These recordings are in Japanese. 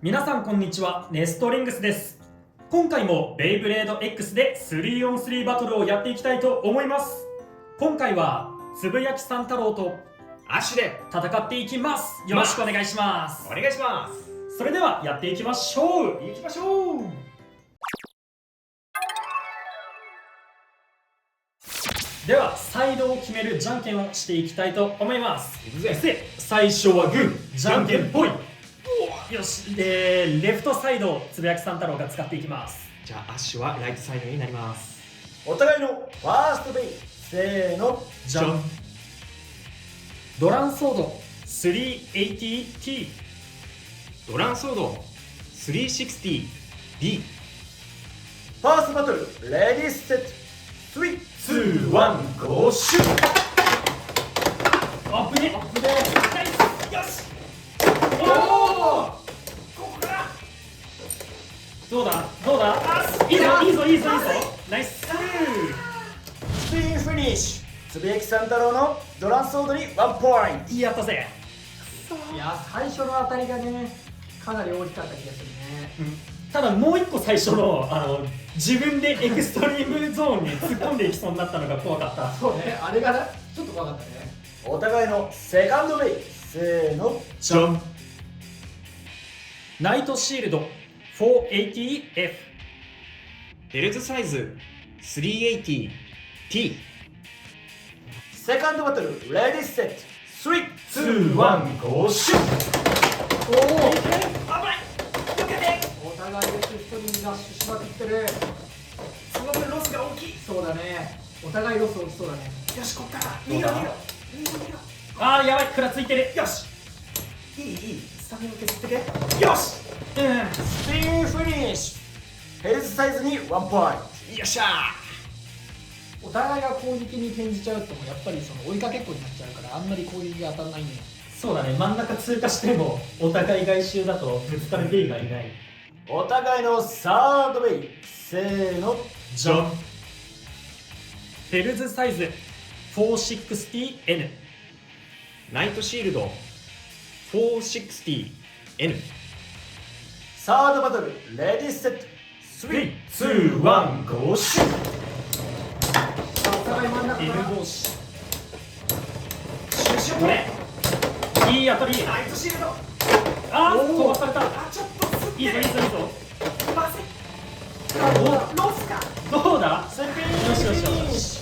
皆さんこんにちは、ネストリングスです。今回もベイブレード X で 3on3 バトルをやっていきたいと思います。今回はつぶやきさん太郎とアッシュで戦っていきます。よろしくお願いします。お願いします。それではやっていきましょう。行きましょう。ではサイドを決めるじゃんけんをしていきたいと思います。いくぜ。せ最初はグー、じゃんけんぽい。よし、レフトサイドをつぶやきさん太郎が使っていきます。じゃあアッシュはライトサイドになります。お互いのファーストベイ、せーの、じゃん。ドランソード 380T。 ドランソード 360B。 ファーストバトル、レディーセット、3、2、1、ゴーシューアップでナイス、よし。おお、ここからどうだいいぞナイス。スピンフィニッシュ、つぶやきさん太郎のドランソードに1ポイント。やったぜ。いや、最初の当たりがね、かなり大きかった気がするね。ただもう一個最初の自分でエクストリームゾーンに突っ込んでいきそうになったのが怖かった。そうね、あれがなちょっと怖かったね。お互いのセカンドベイ、せーの、じゃん。ナイトシールド 480F。 ベルトサイズ 380T。 セカンドバトル、レディーセット、3、2、1、ゴーシューおお、危ない、お互いでシフトにラッシュしまくってる。その分ロスが大きい。そうだね、お互いロス大きそうだね。よし、こっからどうだあーやばい、くらついてる。よし、いいスタミナ削ってけ。よし、スピンフィニッシュ、ヘルスサイズに1ポイント。よっしゃお互いが攻撃に転じちゃうとやっぱりその追いかけっこになっちゃうから、あんまり攻撃が当たらないんだよ。そうだね、真ん中通過してもお互い外周だとぶつかるベイがいない。お互いのサードベイ、せーの、じゃん。ヘルズサイズ 460N。 ナイトシールド 460N。 サードバトル、レディーセット、3、2、1、ゴーシューお互い真ん中 N から同士。シュシュこれいい当たり。ナイトシールド。あー飛ばされた。ちょっとすっていいぞまずい。ロスか。どうだ。スピンよしよしよしよし、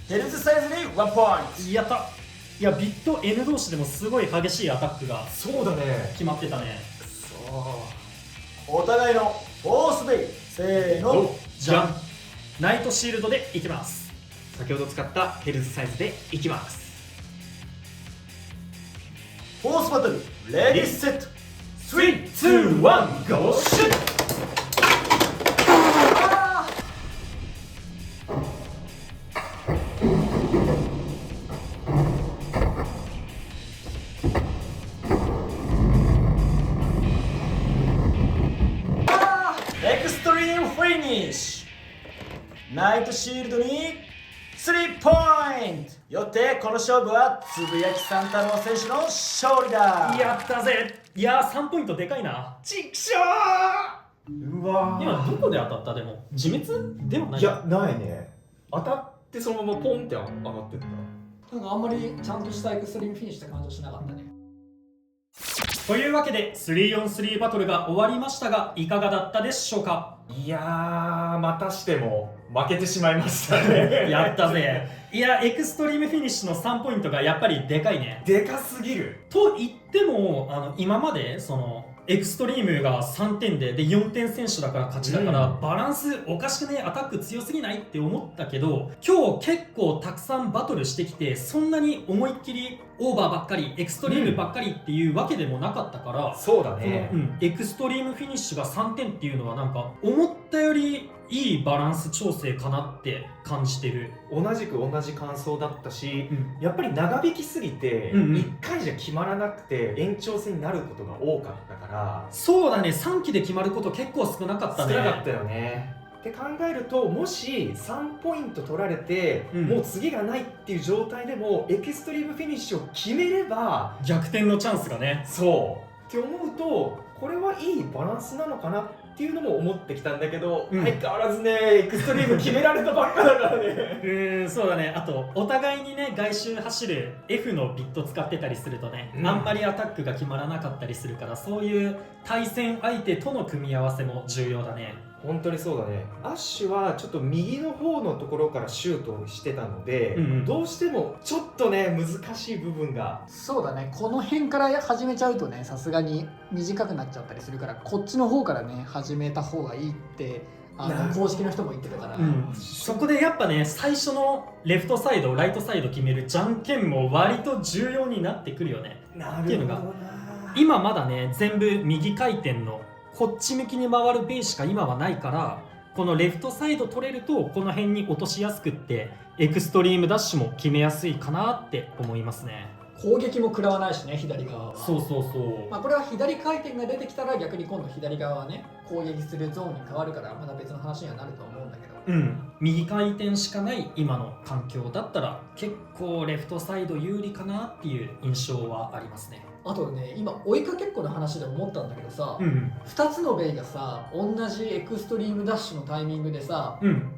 ヘルスサイズに1ポインやった。いや、ビット N 同士でもすごい激しいアタックがそうだね。決まってたね。ト。お互いのフォースベイ、せーの、じゃん。ナイトシールドでいきます。先ほど使ったヘルスサイズでいきます。フォースバトル、レディーセット、3、2、1、ゴーシューエクストリームフィニッシュ、ナイトシールドに3ポイント。よってこの勝負はつぶやきさん太郎選手の勝利だ。やったぜ。いやー3ポイントでかいな。ちくしょうわ今どこで当たった。でも自滅ではない。いや、ないね。当たってそのままポンって上がってった。なんかあんまりちゃんとしたエクストリームフィニッシュって感じはしなかったね。というわけで 3on3 バトルが終わりましたが、いかがだったでしょうか。いやー、またしても負けてしまいましたね。やったぜ。いや、エクストリームフィニッシュの3ポイントがやっぱりでかいね。でかすぎる。と言っても今までそのエクストリームが3点で4点選手だから勝ちだから、バランスおかしくね、アタック強すぎないって思ったけど、今日結構たくさんバトルしてきて、そんなに思いっきりオーバーばっかりエクストリームばっかりっていうわけでもなかったから、そうだこのね。エクストリームフィニッシュが3点っていうのはなんか思ったよりいいバランス調整かなって感じてる。同じく同じ感想だったし、うんやっぱり長引きすぎて、うんうん1回じゃ決まらなくて延長戦になることが多かったからそうだね、3期で決まること結構少なかったね。少なかったよね。って考えると、もし3ポイント取られて、うんもう次がないっていう状態でもエクストリームフィニッシュを決めれば、逆転のチャンスがね。そうって思うとこれはいいバランスなのかなっていうのも思ってきたんだけど、うん相変わらずねエクストリーム決められたばっかだからねそうだね。あとお互いにね外周走る F のビット使ってたりするとね、うんあんまりアタックが決まらなかったりするから、そういう対戦相手との組み合わせも重要だね。本当にそうだね。アッシュはちょっと右の方のところからシュートをしてたので、うんうん、どうしてもちょっとね難しい部分が。そうだね、この辺から始めちゃうとねさすがに短くなっちゃったりするから、こっちの方からね始めた方がいいって公式の人も言ってたから、そこでやっぱね最初のレフトサイドライトサイド決めるじゃんけんも割と重要になってくるよね。なっていうのが今まだね全部右回転のこっち向きに回るベイしか今はないから、このレフトサイド取れるとこの辺に落としやすくってエクストリームダッシュも決めやすいかなって思いますね。攻撃も食らわないしね左側は。そうそうそう、これは左回転が出てきたら逆に今度左側はね攻撃するゾーンに変わるからまた別の話にはなると思うんだけど、右回転しかない今の環境だったら結構レフトサイド有利かなっていう印象はありますね。あとね今追いかけっこの話で思ったんだけどさ、うん2つのベイがさ同じエクストリームダッシュのタイミングでさ、うん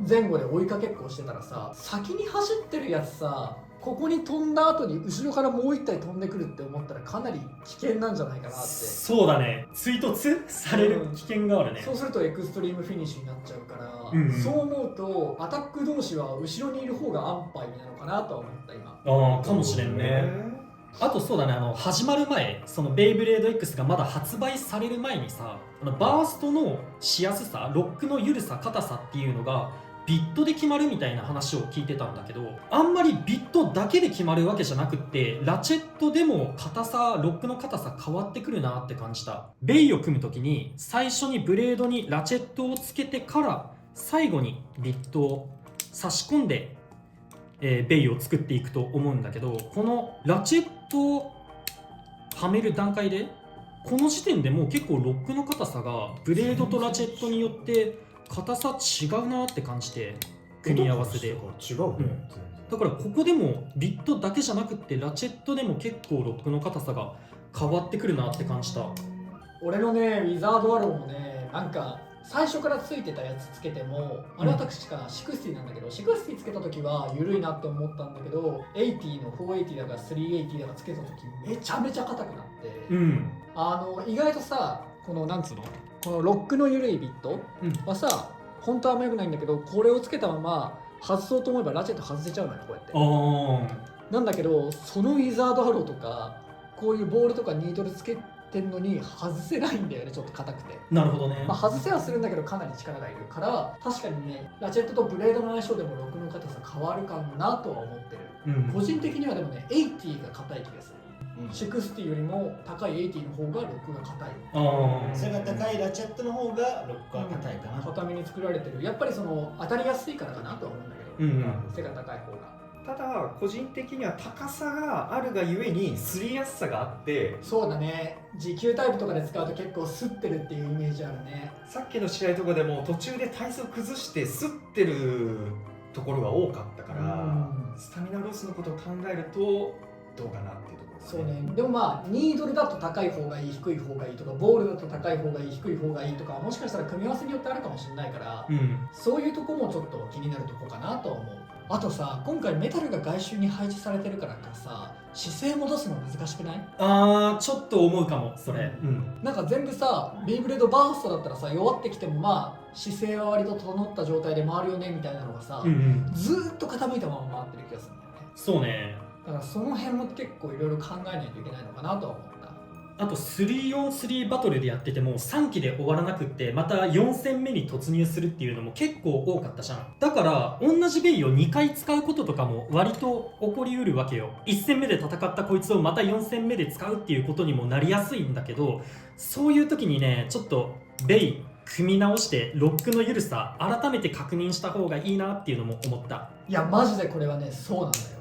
前後で追いかけっこをしてたらさ、先に走ってるやつさここに飛んだ後に後ろからもう一体飛んでくるって思ったらかなり危険なんじゃないかなって。そうだね、追突される危険があるね。そうするとエクストリームフィニッシュになっちゃうから、そう思うとアタック同士は後ろにいる方が安牌なのかなとは思った今。かもしれんね。あとそうだね、始まる前、そのベイブレード X がまだ発売される前にさ、バーストのしやすさ、ロックの緩さ、硬さっていうのがビットで決まるみたいな話を聞いてたんだけど、あんまりビットだけで決まるわけじゃなくって、ラチェットでも硬さ、ロックの硬さ変わってくるなって感じた。ベイを組むときに最初にブレードにラチェットをつけてから最後にビットを差し込んでベイを作っていくと思うんだけど、このラチェットをはめる段階でこの時点でもう結構ロックの硬さがブレードとラチェットによって硬さ違うなって感じて、組み合わせで違うね、だからここでもビットだけじゃなくってラチェットでも結構ロックの硬さが変わってくるなって感じた。俺のねウィザードアローもねなんか最初からついてたやつつけても、あれは確か60なんだけど、60つけた時は緩いなって思ったんだけど、80の480だか380だかつけた時めちゃめちゃ硬くなって、意外とさこのなんつうのこのロックの緩いビットはさ、本当はあんま良くないんだけど、これをつけたまま外そうと思えばラチェット外せちゃうのよこうやって。なんだけどそのウィザードハローとかこういうボールとかニートルつけてんのに外せないんだよね、ちょっと硬くて。なるほどね。外せはするんだけどかなり力がいるから、確かにねラチェットとブレードの相性でもロックの硬さ変わるかもなとは思ってる。個人的にはでもね80が硬い気がする。60よりも高い80の方がロックが硬い。それが高いラチェットの方がロックは硬いかな。硬めに作られてる。やっぱりその当たりやすいからかなとは思うんだけど、背が高い方が。ただ個人的には高さがあるがゆえにすりやすさがあって、そうだね、持久タイプとかで使うと結構スッてるっていうイメージあるね。さっきの試合とかでも途中で体勢を崩してスッてるところが多かったから、スタミナロスのことを考えるとどうかなっていうところですね。そうね、でもまあニードルだと高い方がいい低い方がいいとか、ボールだと高い方がいい低い方がいいとか、もしかしたら組み合わせによってあるかもしれないから、そういうとこもちょっと気になるとこかなと思う。あとさ、今回メタルが外周に配置されてるからかさ、姿勢戻すの難しくない？ちょっと思うかもそれ。なんか全部さ、ベイブレードバーストだったらさ、弱ってきてもまあ姿勢は割と整った状態で回るよねみたいなのがさ、ずーっと傾いたまま回ってる気がするんだよね。そうね。だからその辺も結構いろいろ考えないといけないのかなとは思った。あと 3on3 バトルでやってても3期で終わらなくってまた4戦目に突入するっていうのも結構多かったじゃん。だから同じベイを2回使うこととかも割と起こりうるわけよ。1戦目で戦ったこいつをまた4戦目で使うっていうことにもなりやすいんだけど、そういう時にねちょっとベイ組み直してロックの緩さ改めて確認した方がいいなっていうのも思った。いやマジでこれはねそうなんだよ。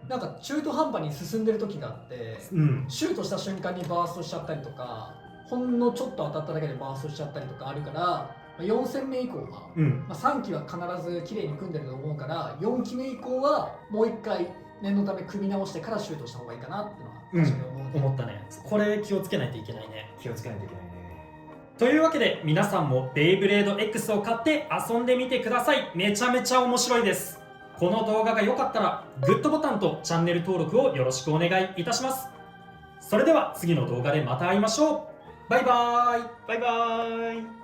なんか中途半端に進んでる時があって、シュートした瞬間にバーストしちゃったりとか、ほんのちょっと当たっただけでバーストしちゃったりとかあるから、4戦目以降は、3期は必ず綺麗に組んでると思うから、4期目以降はもう1回念のため組み直してからシュートした方がいいかなっていうのは確かに思うん思ったね。これ気をつけないといけないね。気をつけないといけないね。というわけで皆さんもベイブレード X を買って遊んでみてください。めちゃめちゃ面白いです。この動画が良かったらグッドボタンとチャンネル登録をよろしくお願いいたします。それでは次の動画でまた会いましょう。バイバーイ。バイバーイ。